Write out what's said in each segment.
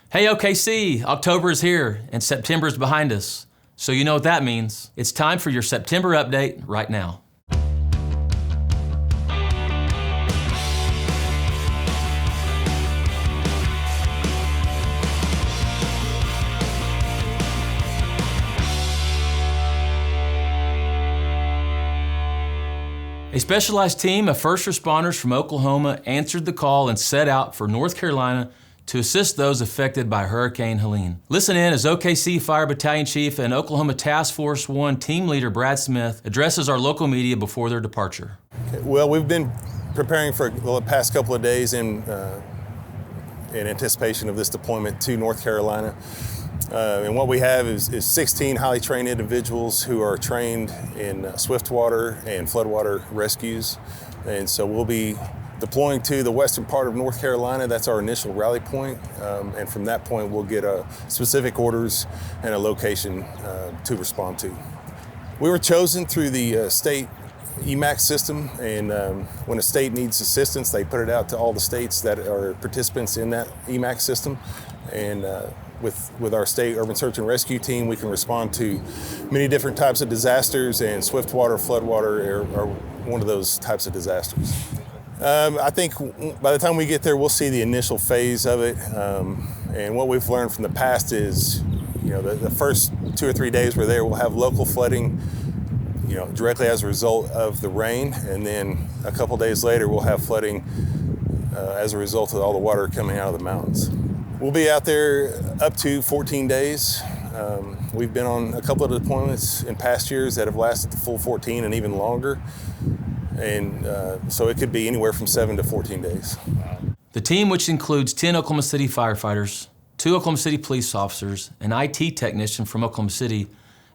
Hey OKC, October is here and September is behind us. So you know what that means. It's time for your September update right now. A specialized team of first responders from Oklahoma answered the call and set out for North Carolina to assist those affected by Hurricane Helene. Listen in as OKC Fire Battalion Chief and Oklahoma Task Force 1 Team Leader Brad Smith addresses our local media before their departure. Well, we've been preparing for the past couple of days in anticipation of this deployment to North Carolina. And what we have is 16 highly trained individuals who are trained in swiftwater and floodwater rescues. And so we'll be deploying to the western part of North Carolina. That's our initial rally point. And from that point, we'll get specific orders and a location to respond to. We were chosen through the state EMAC system, and when a state needs assistance, they put it out to all the states that are participants in that EMAC system. And with our state urban search and rescue team, we can respond to many different types of disasters, and swiftwater, floodwater are one of those types of disasters. I think by the time we get there, we'll see the initial phase of it. And what we've learned from the past is, the first 2 or 3 days we're there, we'll have local flooding, directly as a result of the rain. And then a couple days later, we'll have flooding as a result of all the water coming out of the mountains. We'll be out there up to 14 days. We've been on a couple of deployments in past years that have lasted the full 14 and even longer. And so it could be anywhere from 7 to 14 days. The team, which includes 10 Oklahoma City firefighters, 2 Oklahoma City police officers, an IT technician from Oklahoma City,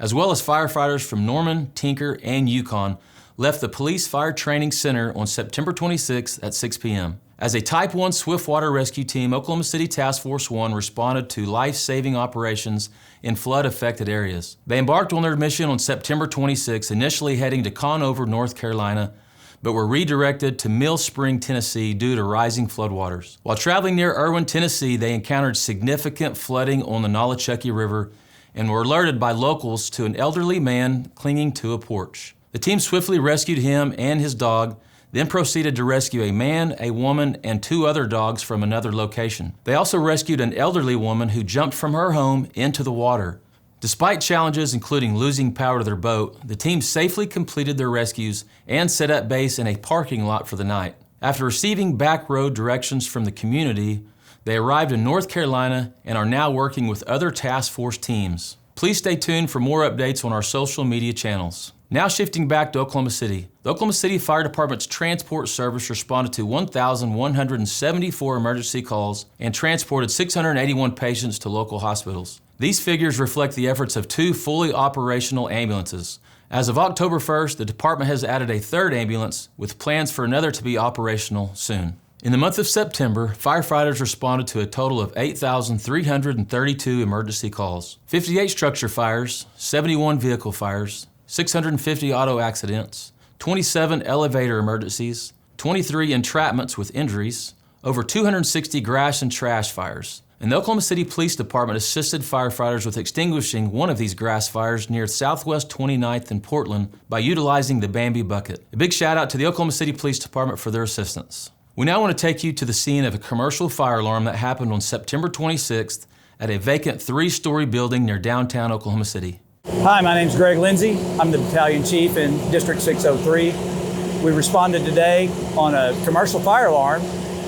as well as firefighters from Norman, Tinker, and Yukon, left the Police Fire Training Center on September 26th at 6 p.m. As a Type 1 swiftwater rescue team, Oklahoma City Task Force 1 responded to life-saving operations in flood-affected areas. They embarked on their mission on September 26, initially heading to Conover, North Carolina, but were redirected to Mill Spring, Tennessee due to rising floodwaters. While traveling near Erwin, Tennessee, they encountered significant flooding on the Nolichucky River and were alerted by locals to an elderly man clinging to a porch. The team swiftly rescued him and his dog, then proceeded to rescue a man, a woman, and 2 other dogs from another location. They also rescued an elderly woman who jumped from her home into the water. Despite challenges including losing power to their boat, the team safely completed their rescues and set up base in a parking lot for the night. After receiving back road directions from the community, they arrived in North Carolina and are now working with other task force teams. Please stay tuned for more updates on our social media channels. Now shifting back to Oklahoma City. The Oklahoma City Fire Department's transport service responded to 1,174 emergency calls and transported 681 patients to local hospitals. These figures reflect the efforts of 2 fully operational ambulances. As of October 1st, the department has added a 3rd ambulance with plans for another to be operational soon. In the month of September, firefighters responded to a total of 8,332 emergency calls, 58 structure fires, 71 vehicle fires, 650 auto accidents, 27 elevator emergencies, 23 entrapments with injuries, over 260 grass and trash fires. And the Oklahoma City Police Department assisted firefighters with extinguishing one of these grass fires near Southwest 29th in Portland by utilizing the Bambi bucket. A big shout out to the Oklahoma City Police Department for their assistance. We now want to take you to the scene of a commercial fire alarm that happened on September 26th at a vacant 3-story building near downtown Oklahoma City. Hi, my name's Greg Lindsay. I'm the battalion chief in District 603. We responded today on a commercial fire alarm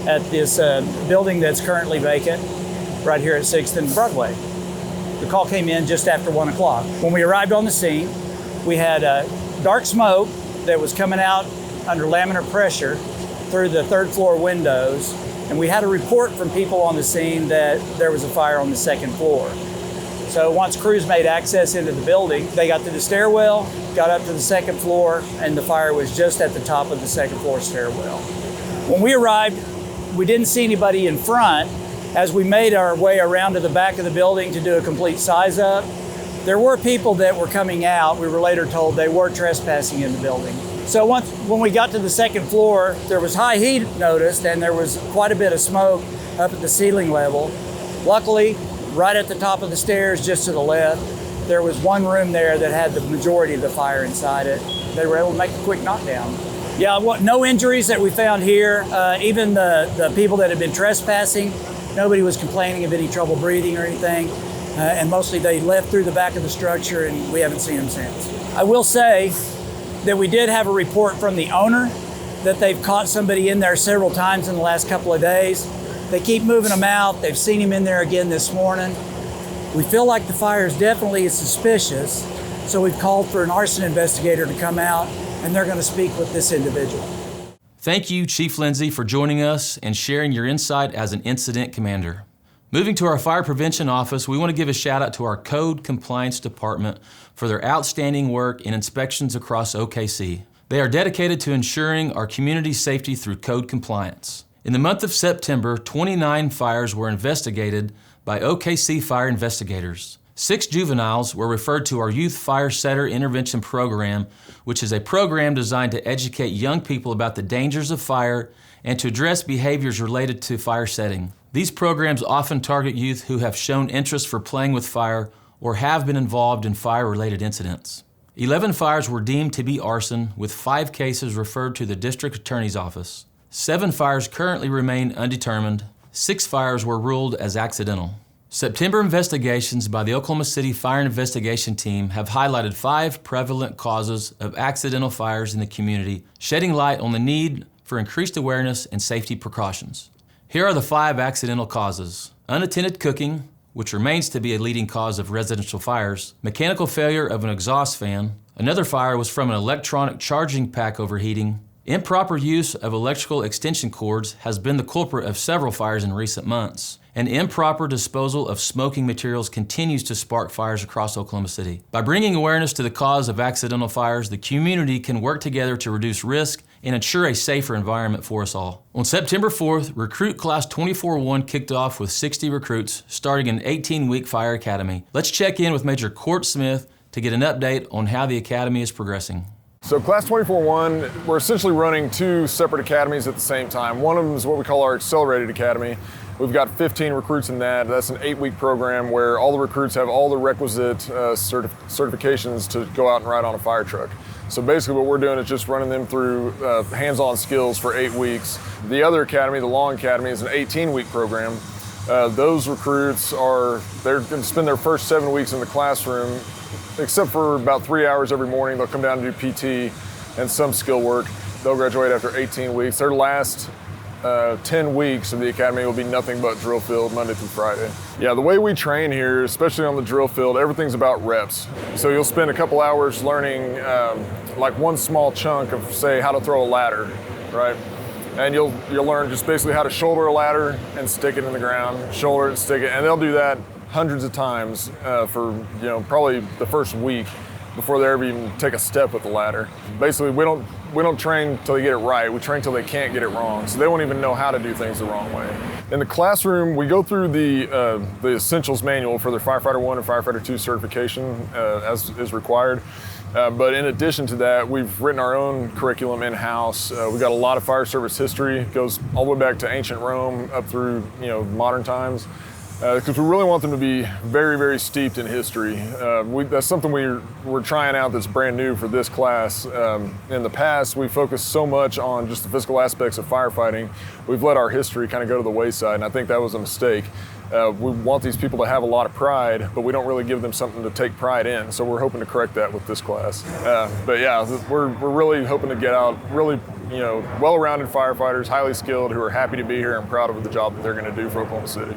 at this building that's currently vacant right here at 6th and Broadway. The call came in just after 1 o'clock. When we arrived on the scene, we had dark smoke that was coming out under laminar pressure through the 3rd floor windows, and we had a report from people on the scene that there was a fire on the 2nd floor. So once crews made access into the building, they got to the stairwell, got up to the 2nd floor, and the fire was just at the top of the 2nd floor stairwell. When we arrived, we didn't see anybody in front. As we made our way around to the back of the building to do a complete size up, there were people that were coming out. We were later told they were trespassing in the building. So when we got to the 2nd floor, there was high heat noticed, and there was quite a bit of smoke up at the ceiling level. Luckily, right at the top of the stairs, just to the left, there was one room there that had the majority of the fire inside it. They were able to make a quick knockdown. Yeah, no injuries that we found here. Even the people that had been trespassing, nobody was complaining of any trouble breathing or anything. And mostly they left through the back of the structure, and we haven't seen them since. I will say that we did have a report from the owner that they've caught somebody in there several times in the last couple of days. They keep moving them out. They've seen him in there again this morning. We feel like the fire is definitely suspicious, so we've called for an arson investigator to come out, and they're going to speak with this individual. Thank you, Chief Lindsay, for joining us and sharing your insight as an incident commander. Moving to our fire prevention office, we want to give a shout out to our code compliance department for their outstanding work in inspections across OKC. They are dedicated to ensuring our community's safety through code compliance. In the month of September, 29 fires were investigated by OKC fire investigators. 6 juveniles were referred to our Youth Fire Setter Intervention Program, which is a program designed to educate young people about the dangers of fire and to address behaviors related to fire setting. These programs often target youth who have shown interest for playing with fire or have been involved in fire-related incidents. 11 fires were deemed to be arson, with 5 cases referred to the District Attorney's Office. 7 fires currently remain undetermined. 6 fires were ruled as accidental. September investigations by the Oklahoma City Fire Investigation Team have highlighted 5 prevalent causes of accidental fires in the community, shedding light on the need for increased awareness and safety precautions. Here are the 5 accidental causes: unattended cooking, which remains to be a leading cause of residential fires; mechanical failure of an exhaust fan; another fire was from an electronic charging pack overheating; improper use of electrical extension cords has been the culprit of several fires in recent months. And improper disposal of smoking materials continues to spark fires across Oklahoma City. By bringing awareness to the cause of accidental fires, the community can work together to reduce risk and ensure a safer environment for us all. On September 4th, Recruit Class 24-1 kicked off with 60 recruits, starting an 18-week fire academy. Let's check in with Major Court Smith to get an update on how the academy is progressing. So Class 24-1, we're essentially running 2 separate academies at the same time. One of them is what we call our Accelerated Academy. We've got 15 recruits in that. That's an 8-week program where all the recruits have all the requisite certifications to go out and ride on a fire truck. So basically what we're doing is just running them through hands-on skills for 8 weeks. The other academy, the Long Academy, is an 18-week program. Those recruits they're going to spend their first 7 weeks in the classroom, except for about 3 hours every morning. They'll come down and do PT and some skill work. They'll graduate after 18 weeks. Their last 10 weeks of the academy will be nothing but drill field Monday through Friday. Yeah, the way we train here, especially on the drill field, everything's about reps. So you'll spend a couple hours learning like one small chunk of, say, how to throw a ladder, right? And you'll learn just basically how to shoulder a ladder and stick it in the ground, shoulder it, stick it, and they'll do that hundreds of times for probably the first week before they ever even take a step with the ladder. Basically, we don't train till they get it right. We train till they can't get it wrong, so they won't even know how to do things the wrong way. In the classroom, we go through the essentials manual for their Firefighter 1 and Firefighter 2 certification as is required. But in addition to that, we've written our own curriculum in-house. We've got a lot of fire service history. It goes all the way back to ancient Rome up through modern times. Because we really want them to be very, very steeped in history. That's something we're trying out that's brand new for this class. In the past, we focused so much on just the physical aspects of firefighting, we've let our history kind of go to the wayside, and I think that was a mistake. We want these people to have a lot of pride, but we don't really give them something to take pride in, so we're hoping to correct that with this class. But yeah, we're really hoping to get out really well-rounded firefighters, highly skilled, who are happy to be here and proud of the job that they're going to do for Oklahoma City.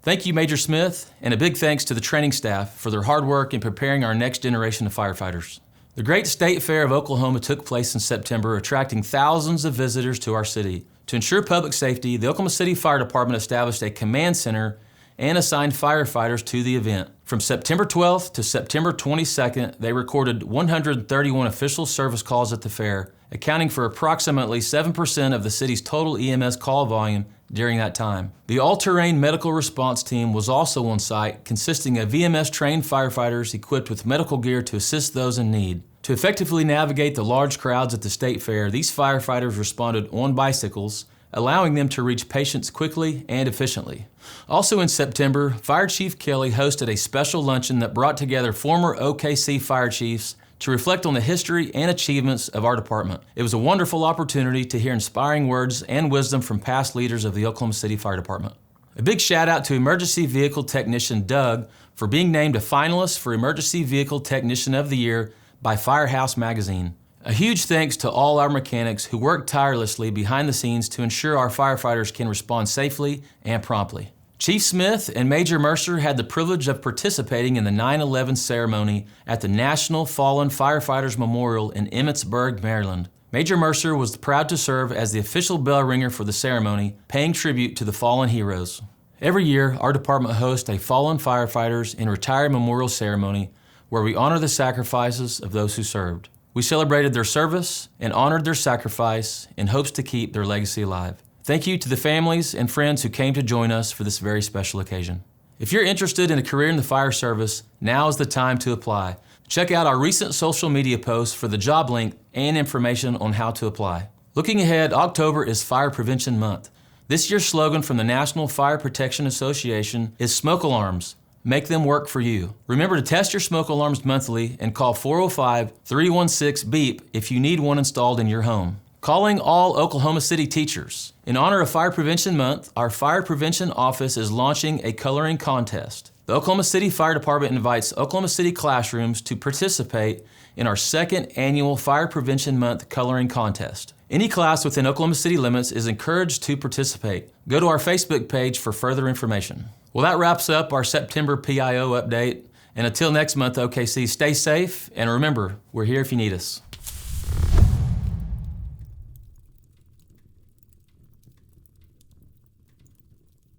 Thank you, Major Smith, and a big thanks to the training staff for their hard work in preparing our next generation of firefighters. The Great State Fair of Oklahoma took place in September, attracting thousands of visitors to our city. To ensure public safety, the Oklahoma City Fire Department established a command center and assigned firefighters to the event. From September 12th to September 22nd, they recorded 131 official service calls at the fair, accounting for approximately 7% of the city's total EMS call volume during that time. The all-terrain medical response team was also on site, consisting of VMS-trained firefighters equipped with medical gear to assist those in need. To effectively navigate the large crowds at the state fair, these firefighters responded on bicycles, allowing them to reach patients quickly and efficiently. Also in September, Fire Chief Kelly hosted a special luncheon that brought together former OKC fire chiefs to reflect on the history and achievements of our department. It was a wonderful opportunity to hear inspiring words and wisdom from past leaders of the Oklahoma City Fire Department. A big shout out to Emergency Vehicle Technician Doug for being named a finalist for Emergency Vehicle Technician of the Year by Firehouse Magazine. A huge thanks to all our mechanics who work tirelessly behind the scenes to ensure our firefighters can respond safely and promptly. Chief Smith and Major Mercer had the privilege of participating in the 9/11 ceremony at the National Fallen Firefighters Memorial in Emmitsburg, Maryland. Major Mercer was proud to serve as the official bell ringer for the ceremony, paying tribute to the fallen heroes. Every year, our department hosts a Fallen Firefighters and Retired Memorial Ceremony where we honor the sacrifices of those who served. We celebrated their service and honored their sacrifice in hopes to keep their legacy alive. Thank you to the families and friends who came to join us for this very special occasion. If you're interested in a career in the fire service, now is the time to apply. Check out our recent social media posts for the job link and information on how to apply. Looking ahead, October is Fire Prevention Month. This year's slogan from the National Fire Protection Association is Smoke Alarms. Make them work for you. Remember to test your smoke alarms monthly and call 405-316-BEEP if you need one installed in your home. Calling all Oklahoma City teachers. In honor of Fire Prevention Month, our Fire Prevention Office is launching a coloring contest. The Oklahoma City Fire Department invites Oklahoma City classrooms to participate in our second annual Fire Prevention Month coloring contest. Any class within Oklahoma City limits is encouraged to participate. Go to our Facebook page for further information. Well, that wraps up our September PIO update. And until next month, OKC, stay safe, and remember, we're here if you need us.